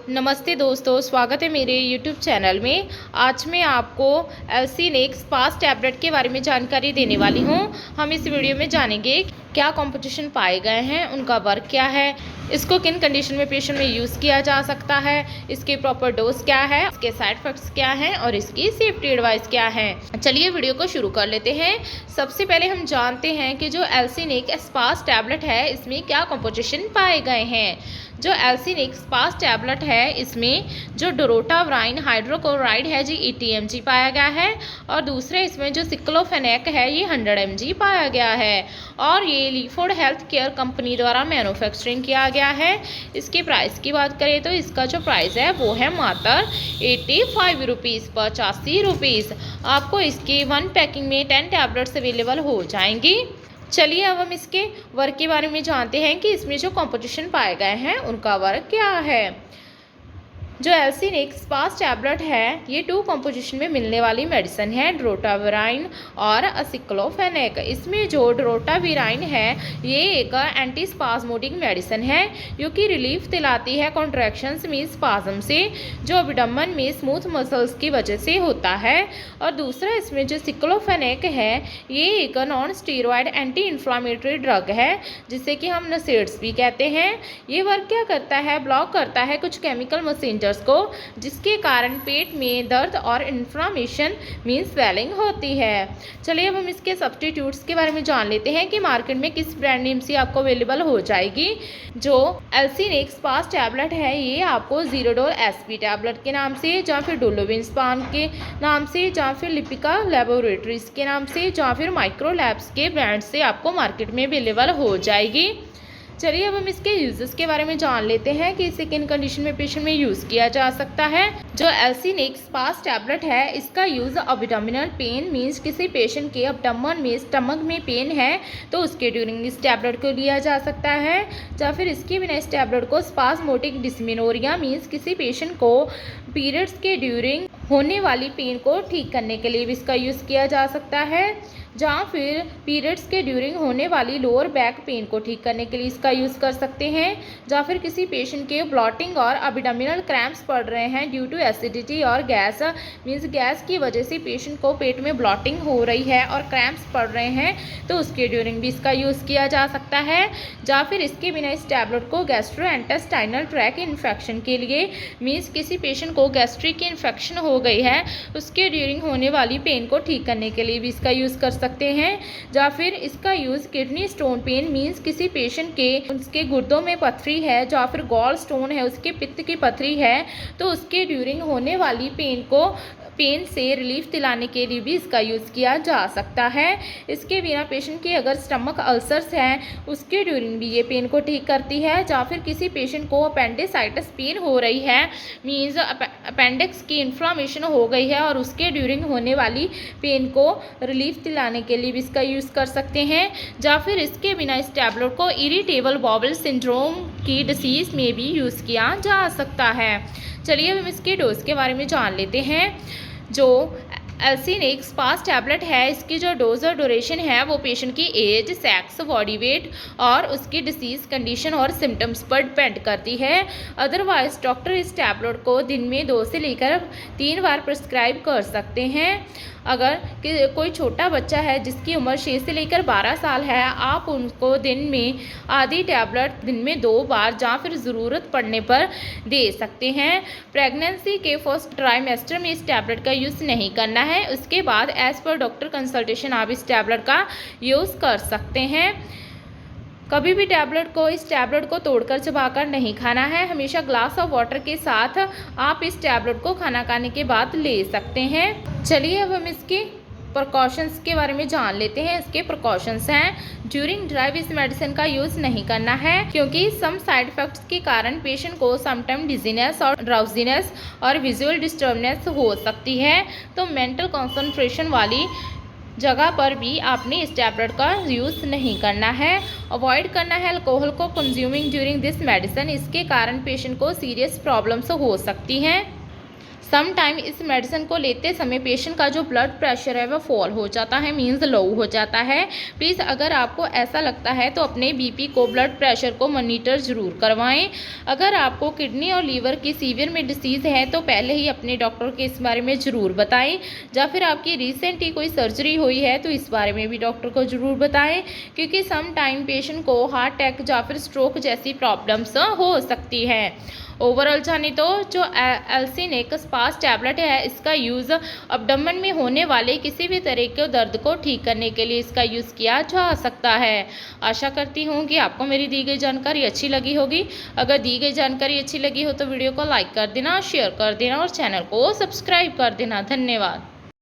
नमस्ते दोस्तों, स्वागत है मेरे YouTube चैनल में। आज मैं आपको एल्सिनेक्स पास टैबलेट के बारे में जानकारी देने वाली हूँ। हम इस वीडियो में जानेंगे क्या कॉम्पोजिशन पाए गए हैं, उनका वर्क क्या है, इसको किन कंडीशन में पेशेंट में यूज़ किया जा सकता है, इसके प्रॉपर डोज क्या है, इसके साइड इफेक्ट्स क्या हैं और इसकी सेफ्टी एडवाइस क्या है। चलिए वीडियो को शुरू कर लेते हैं। सबसे पहले हम जानते हैं कि जो एल्सिनेक्स पास टैबलेट है इसमें क्या कॉम्पोजिशन पाए गए हैं। जो एल्सिनेक्स पास टैबलेट है इसमें जो डोरोटावायरिन हाइड्रोक्लोराइड है जी 80 mg पाया गया है और दूसरे इसमें जो सिक्लोफेनेक है ये 100 mg पाया गया है और ये लीफोर्ड हेल्थ केयर कंपनी द्वारा मैन्युफैक्चरिंग किया गया है। इसके प्राइस की बात करें तो इसका जो प्राइस है वो है मात्र 85 रुपीज़, 85 रुपीज़। आपको इसकी 1 पैकिंग में 10 टैबलेट्स अवेलेबल हो जाएंगी। चलिए अब हम इसके वर्क के बारे में जानते हैं कि इसमें जो कॉम्पोजिशन पाए गए हैं उनका वर्क क्या है। जो एल्सिनेक्स पास टैबलेट है ये 2 कॉम्पोजिशन में मिलने वाली मेडिसिन है, डोरोटावायरिन और असिक्लोफेनेक। इसमें जो डोरोटावायरिन है ये एक एंटी स्पाज्मोडिक मेडिसिन है जो कि रिलीफ दिलाती है कॉन्ट्रैक्शंस में स्पाज्म से जो एब्डोमेन में स्मूथ मसल्स की वजह से होता है। और दूसरा इसमें जो सिक्लोफेनेक है ये एक non steroid anti inflammatory drug है जिसे कि हम नसेड्स भी कहते हैं। ये वर्क क्या करता है, ब्लॉक करता है कुछ केमिकल मैसेंजर्स को जिसके कारण पेट में दर्द और इन्फ्लामेशन मीन स्वेलिंग होती है। चलिए अब हम इसके सब्स्टिट्यूट्स के बारे में जान लेते हैं कि मार्केट में किस ब्रांड नेम से आपको अवेलेबल हो जाएगी। जो एल्सिनेक्स पास टैबलेट है ये आपको जीरोडोल एसपी टैबलेट के नाम से, या फिर डोलोविंसपान के नाम से, या फिर लिपिका लेबोरेटरीज के नाम से, या फिर माइक्रो लैब्स के ब्रांड से आपको मार्केट में अवेलेबल हो जाएगी। चलिए अब हम इसके यूजेस के बारे में जान लेते हैं कि इसे किन कंडीशन में पेशेंट में यूज़ किया जा सकता है। जो एल्सिनेक्स पास टैबलेट है इसका यूज़ एब्डोमिनल पेन मीन्स किसी पेशेंट के एब्डोमेन में स्टमक में पेन है तो उसके ड्यूरिंग इस टैबलेट को लिया जा सकता है, या फिर इसके बिना इस टैबलेट को स्पाज्मोटिक डिस्मेनोरिया मीन्स किसी पेशेंट को पीरियड्स के ड्यूरिंग होने वाली पेन को ठीक करने के लिए भी इसका यूज़ किया जा सकता है, जहाँ फिर पीरियड्स के ड्यूरिंग होने वाली लोअर बैक पेन को ठीक करने के लिए इसका यूज़ कर सकते हैं, जहाँ फिर किसी पेशेंट के ब्लॉटिंग और एब्डोमिनल क्रैम्प्स पड़ रहे हैं ड्यू टू एसिडिटी और गैस मीन्स गैस की वजह से पेशेंट को पेट में ब्लॉटिंग हो रही है और क्रैम्प्स पड़ रहे हैं तो उसके ड्यूरिंग भी इसका यूज़ किया जा सकता है, या फिर इसके बिना इस टैबलेट को गैस्ट्रोइंटेस्टाइनल ट्रैक इन्फेक्शन के लिए मीन्स किसी पेशेंट को गैस्ट्रिक इन्फेक्शन हो गई है उसके ड्यूरिंग होने वाली पेन को ठीक करने के लिए भी इसका यूज़ कर सकते हैं, या फिर इसका use kidney stone pain means किसी पेशेंट के उसके गुर्दों में पथरी है, या फिर गॉल स्टोन है उसके पित्त की पथरी है तो उसके ड्यूरिंग होने वाली पेन से रिलीफ दिलाने के लिए भी इसका यूज़ किया जा सकता है। इसके बिना पेशेंट के अगर स्टमक अल्सर्स हैं उसके ड्यूरिंग भी ये पेन को ठीक करती है, या फिर किसी पेशेंट को अपेंडिसाइटिस पेन हो रही है मीन्स अपेंडिक्स की इन्फ्लामेशन हो गई है और उसके ड्यूरिंग होने वाली पेन को रिलीफ दिलाने के लिए भी इसका यूज़ कर सकते हैं, या फिर इसके बिना इस टैबलेट को इरिटेबल बाउल सिंड्रोम की डिसीज़ में भी यूज़ किया जा सकता है। चलिए अब हम इसके डोज के बारे में जान लेते हैं। जो एल्सिनेक्स पास टैबलेट है इसकी जो डोज और ड्यूरेशन है वो पेशेंट की एज, सेक्स, बॉडी वेट और उसकी डिसीज़ कंडीशन और सिम्टम्स पर डिपेंड करती है। अदरवाइज डॉक्टर इस टैबलेट को दिन में 2 से लेकर 3 बार प्रिस्क्राइब कर सकते हैं। अगर कोई छोटा बच्चा है जिसकी उम्र 6 से लेकर 12 साल है आप उनको दिन में आधी टैबलेट दिन में 2 बार या फिर ज़रूरत पड़ने पर दे सकते हैं। प्रेगनेंसी के फर्स्ट ट्राइमेस्टर में इस टैबलेट का यूज़ नहीं करना है, उसके बाद एज़ पर डॉक्टर कंसल्टेशन आप इस टैबलेट का यूज़ कर सकते हैं। कभी भी इस टैबलेट को तोड़कर चबाकर नहीं खाना है, हमेशा ग्लास ऑफ वाटर के साथ आप इस टैबलेट को खाना खाने के बाद ले सकते हैं। चलिए अब हम इसके प्रिकॉशंस के बारे में जान लेते हैं। इसके प्रिकॉशंस हैं, ड्यूरिंग ड्राइव इस मेडिसिन का यूज़ नहीं करना है क्योंकि सम साइड इफेक्ट्स के कारण पेशेंट को समटाइम डिजीनेस और ड्राउजीनेस और विजुअल डिस्टर्बनेस हो सकती है, तो मेंटल कंसंट्रेशन वाली जगह पर भी आपने इस टैबलेट का यूज़ नहीं करना है। अवॉइड करना है अल्कोहल को कंज्यूमिंग ड्यूरिंग दिस मेडिसिन, इसके कारण पेशेंट को सीरियस प्रॉब्लम्स हो सकती हैं। सम टाइम इस मेडिसिन को लेते समय पेशेंट का जो ब्लड प्रेशर है वह फॉल हो जाता है, मीन्स लो हो जाता है। प्लीज़ अगर आपको ऐसा लगता है तो अपने बीपी को, ब्लड प्रेशर को मॉनिटर ज़रूर करवाएं। अगर आपको किडनी और लीवर की सीवियर में डिसीज़ है तो पहले ही अपने डॉक्टर को इस बारे में ज़रूर बताएं, या फिर आपकी रिसेंट ही कोई सर्जरी हुई है तो इस बारे में भी डॉक्टर को ज़रूर बताएं, क्योंकि सम टाइम पेशेंट को हार्ट अटैक या फिर स्ट्रोक जैसी प्रॉब्लम्स हो सकती है। ओवरऑल जाने तो जो एल्सिनेक स्पास टैबलेट है, इसका यूज़ अब्डोमेन में होने वाले किसी भी तरह के दर्द को ठीक करने के लिए इसका यूज़ किया जा सकता है। आशा करती हूँ कि आपको मेरी दी गई जानकारी अच्छी लगी होगी। अगर दी गई जानकारी अच्छी लगी हो तो वीडियो को लाइक कर देना, शेयर कर देना और चैनल को सब्सक्राइब कर देना। धन्यवाद।